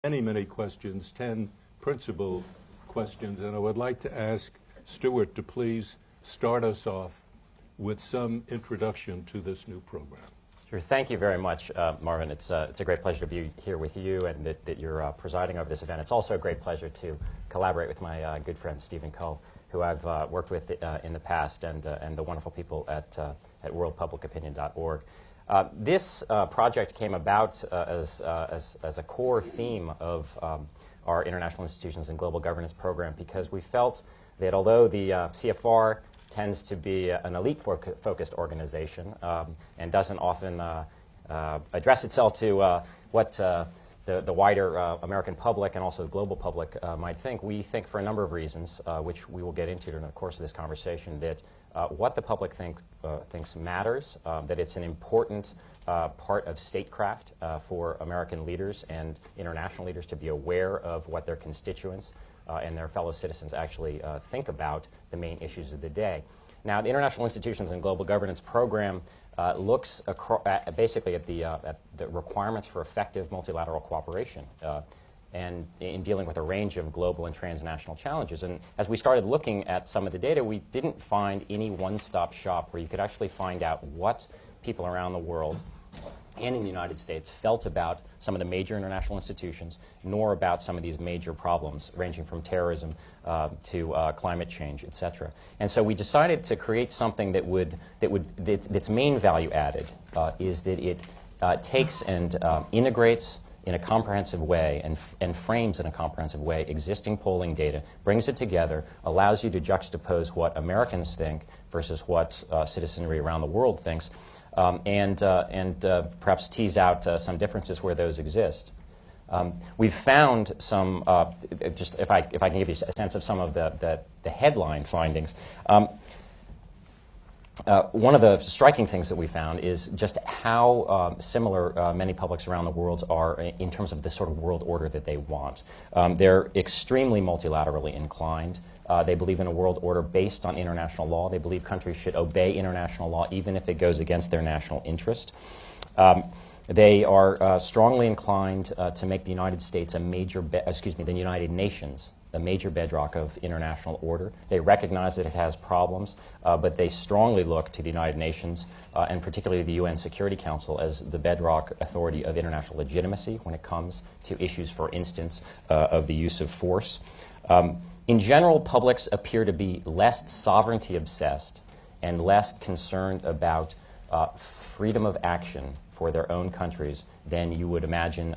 many questions, 10 principal questions, and I would like to ask Stuart to please start us off with some introduction to this new program. Sure. Thank you very much, Marvin. It's a great pleasure to be here with you and that you're presiding over this event. It's also a great pleasure to collaborate with my good friend Stephen Coe, who I've worked with in the past, and the wonderful people at worldpublicopinion.org. This project came about as a core theme of our International Institutions and Global Governance program, because we felt that although the CFR tends to be an elite-focused organization and doesn't often address itself to what the wider American public and also the global public might think, we think for a number of reasons, which we will get into during the course of this conversation, that what the public thinks matters, that it's an important part of statecraft for American leaders and international leaders to be aware of what their constituents and their fellow citizens actually think about the main issues of the day. Now, the International Institutions and Global Governance program looks basically at the requirements for effective multilateral cooperation and in dealing with a range of global and transnational challenges. And as we started looking at some of the data, we didn't find any one-stop shop where you could actually find out what people around the world and in the United States felt about some of the major international institutions, nor about some of these major problems, ranging from terrorism to climate change, et cetera. And so we decided to create something its main value added is that it takes and integrates in a comprehensive way and frames in a comprehensive way existing polling data, brings it together, allows you to juxtapose what Americans think versus what citizenry around the world thinks, and perhaps tease out some differences where those exist. We've found some, just if I can give you a sense of some of the headline findings. One of the striking things that we found is just how similar many publics around the world are in terms of the sort of world order that they want. They're extremely multilaterally inclined. They believe in a world order based on international law. They believe countries should obey international law even if it goes against their national interest. They are strongly inclined to make the United States the United Nations a major bedrock of international order. They recognize that it has problems, but they strongly look to the United Nations and particularly the UN Security Council as the bedrock authority of international legitimacy when it comes to issues, for instance, of the use of force. In general, publics appear to be less sovereignty obsessed and less concerned about freedom of action for their own countries than you would imagine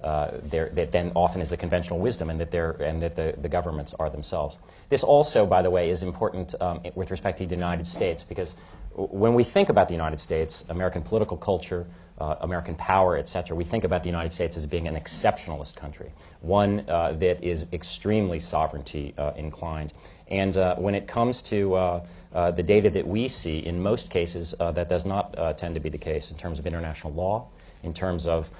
that then often is the conventional wisdom, and that the governments are themselves. This also, by the way, is important with respect to the United States, because when we think about the United States, American political culture, American power, et cetera, we think about the United States as being an exceptionalist country, one that is extremely sovereignty inclined. And when it comes to the data that we see, in most cases, that does not tend to be the case in terms of international law, in terms of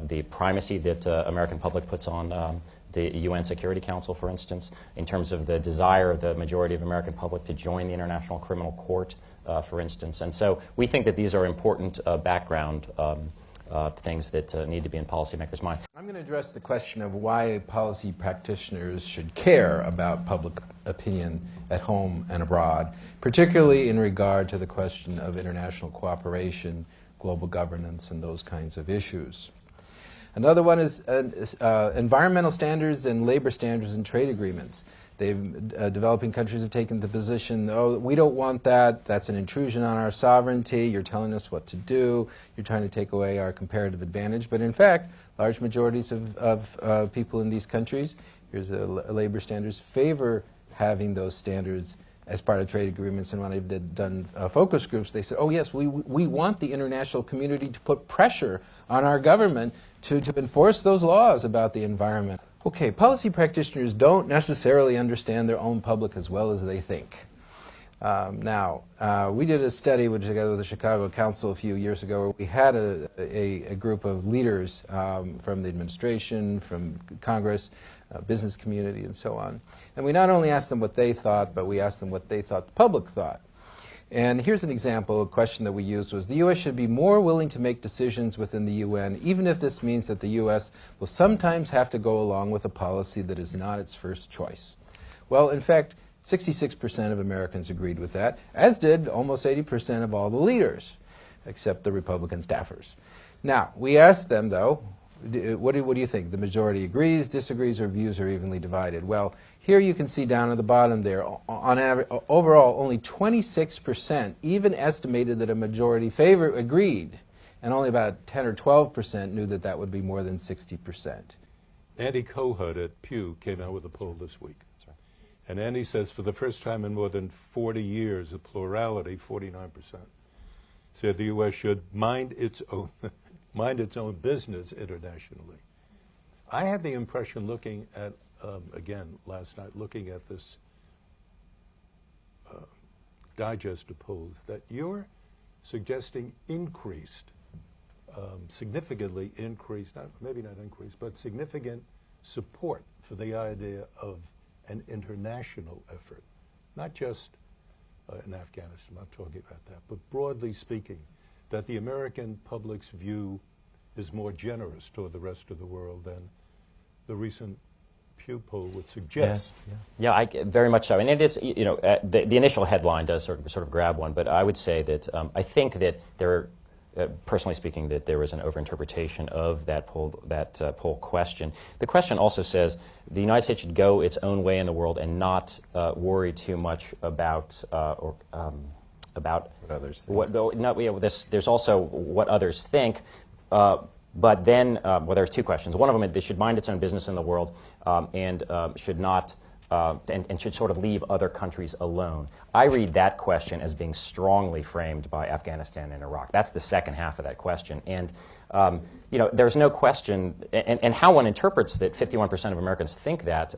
the primacy that American public puts on the UN Security Council, for instance, in terms of the desire of the majority of American public to join the International Criminal Court, for instance. And so we think that these are important background things that need to be in policymakers' minds. I'm going to address the question of why policy practitioners should care about public opinion at home and abroad, particularly in regard to the question of international cooperation, global governance, and those kinds of issues. Another one is environmental standards and labor standards and trade agreements. Developing countries have taken the position, oh, we don't want that, that's an intrusion on our sovereignty, you're telling us what to do, you're trying to take away our comparative advantage. But in fact, large majorities of people in these countries, here's the labor standards, favor having those standards as part of trade agreements. And when they've done focus groups, they said, oh yes, we want the international community to put pressure on our government to enforce those laws about the environment. Okay, policy practitioners don't necessarily understand their own public as well as they think. We did a study together with the Chicago Council a few years ago where we had a group of leaders from the administration, from Congress, business community, and so on. And we not only asked them what they thought, but we asked them what they thought the public thought. And here's an example. A question that we used was, the U.S. should be more willing to make decisions within the UN, even if this means that the U.S. will sometimes have to go along with a policy that is not its first choice. Well, in fact, 66% of Americans agreed with that, as did almost 80% of all the leaders, except the Republican staffers. Now, we asked them, though, what do you think? The majority agrees, disagrees, or views are evenly divided? Well, here you can see down at the bottom there, on average, overall, only 26% even estimated that a majority agreed, and only about 10 or 12% knew that that would be more than 60%. Andy Cohut at Pew came out with a poll this week. That's right. And Andy says for the first time in more than 40 years, a plurality, 49%, said the U.S. should mind its own business internationally. I had the impression looking at, again, last night, looking at this digest of polls, that you're suggesting significantly increased, maybe not increased, but significant support for the idea of an international effort, not just in Afghanistan, I'm not talking about that, but broadly speaking, that the American public's view is more generous toward the rest of the world than the recent Pew poll would suggest. Yeah, very much so. And it is, the initial headline does sort of grab one, but I would say that I think that personally speaking, that there was an overinterpretation of that poll question. The question also says the United States should go its own way in the world and not worry too much about what others think. There's also what others think. But then, there's two questions. One of them, they should mind its own business in the world and should not, and should sort of leave other countries alone. I read that question as being strongly framed by Afghanistan and Iraq. That's the second half of that question. And, there's no question, and how one interprets that 51% of Americans think that,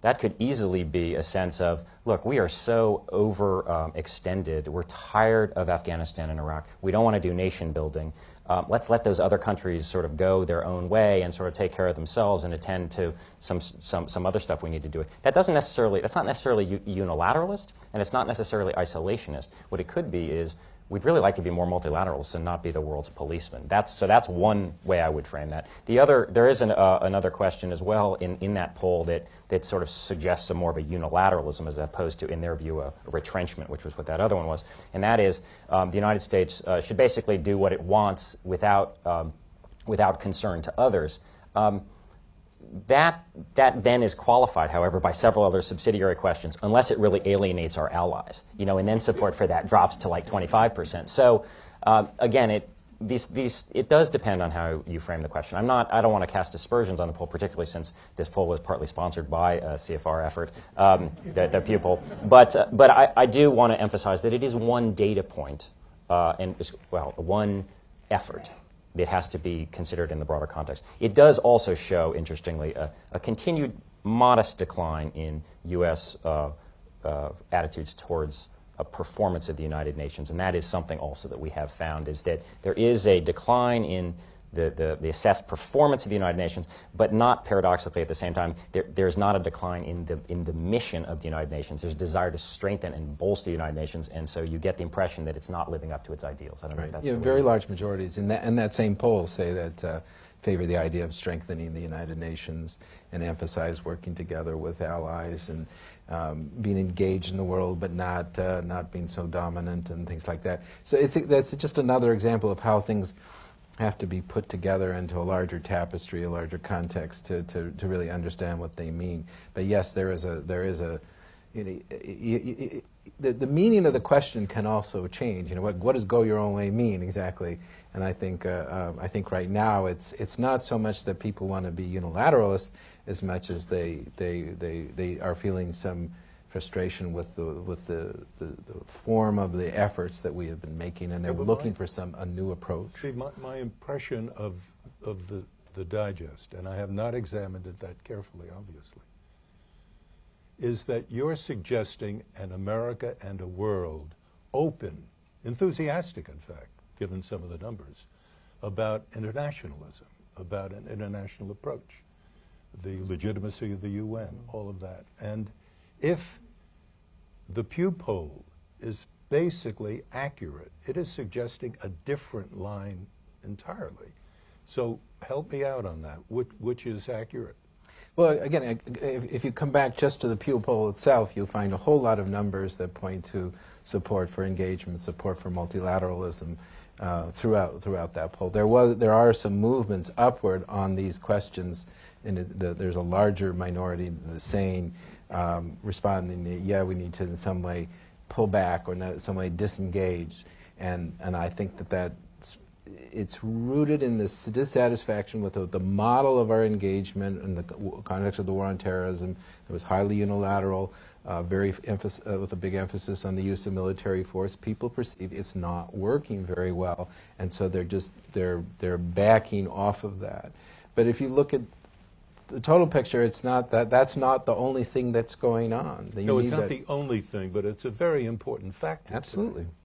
that could easily be a sense of, look, we are so overextended. We're tired of Afghanistan and Iraq. We don't want to do nation building. Let's let those other countries sort of go their own way and sort of take care of themselves and attend to some other stuff we need to do. That's not necessarily unilateralist, and it's not necessarily isolationist. What it could be is we'd really like to be more multilateralists and not be the world's policeman. That's one way I would frame that. There is another question as well in that poll that sort of suggests some more of a unilateralism as opposed to, in their view, a retrenchment, which was what that other one was. And that is the United States should basically do what it wants without concern to others. That then is qualified, however, by several other subsidiary questions, unless it really alienates our allies, and then support for that drops to like 25%. So again, it does depend on how you frame the question. I don't want to cast aspersions on the poll, particularly since this poll was partly sponsored by a CFR effort, the Pew poll. But I do want to emphasize that it is one data point, one effort. It has to be considered in the broader context. It does also show, interestingly, a continued modest decline in U.S. Attitudes towards a performance of the United Nations, and that is something also that we have found, is that there is a decline in the assessed performance of the United Nations, but not paradoxically at the same time, there's not a decline in the mission of the United Nations. There's a desire to strengthen and bolster the United Nations, and so you get the impression that it's not living up to its ideals. I don't know if that's very large majorities in that same poll say that favor the idea of strengthening the United Nations and emphasize working together with allies and being engaged in the world, but not being so dominant and things like that. So that's just another example of how things have to be put together into a larger tapestry, a larger context to really understand what they mean. But yes, there is a the meaning of the question can also change. What does "go your own way" mean exactly? And I think right now it's not so much that people want to be unilateralist as much as they are feeling some frustration with the form of the efforts that we have been making, and they're looking for a new approach. See, my impression of the digest, and I have not examined it that carefully, obviously, is that you're suggesting an America and a world open, enthusiastic, in fact, given some of the numbers, about internationalism, about an international approach, the legitimacy of the UN, all of that. And if the Pew poll is basically accurate. It is suggesting a different line entirely. So help me out on that. Which is accurate? Well, again, if you come back just to the Pew poll itself, you'll find a whole lot of numbers that point to support for engagement, support for multilateralism throughout that poll. There are some movements upward on these questions. There's a larger minority saying, responding to, yeah, we need to in some way pull back or in some way disengage, and I think that it's rooted in this dissatisfaction with the model of our engagement in the context of the war on terrorism. It was highly unilateral, with a big emphasis on the use of military force. People perceive it's not working very well, and so they're backing off of that. But if you look at the total picture, it's not that's not the only thing that's going on. No, it's not the only thing, but it's a very important factor. Absolutely.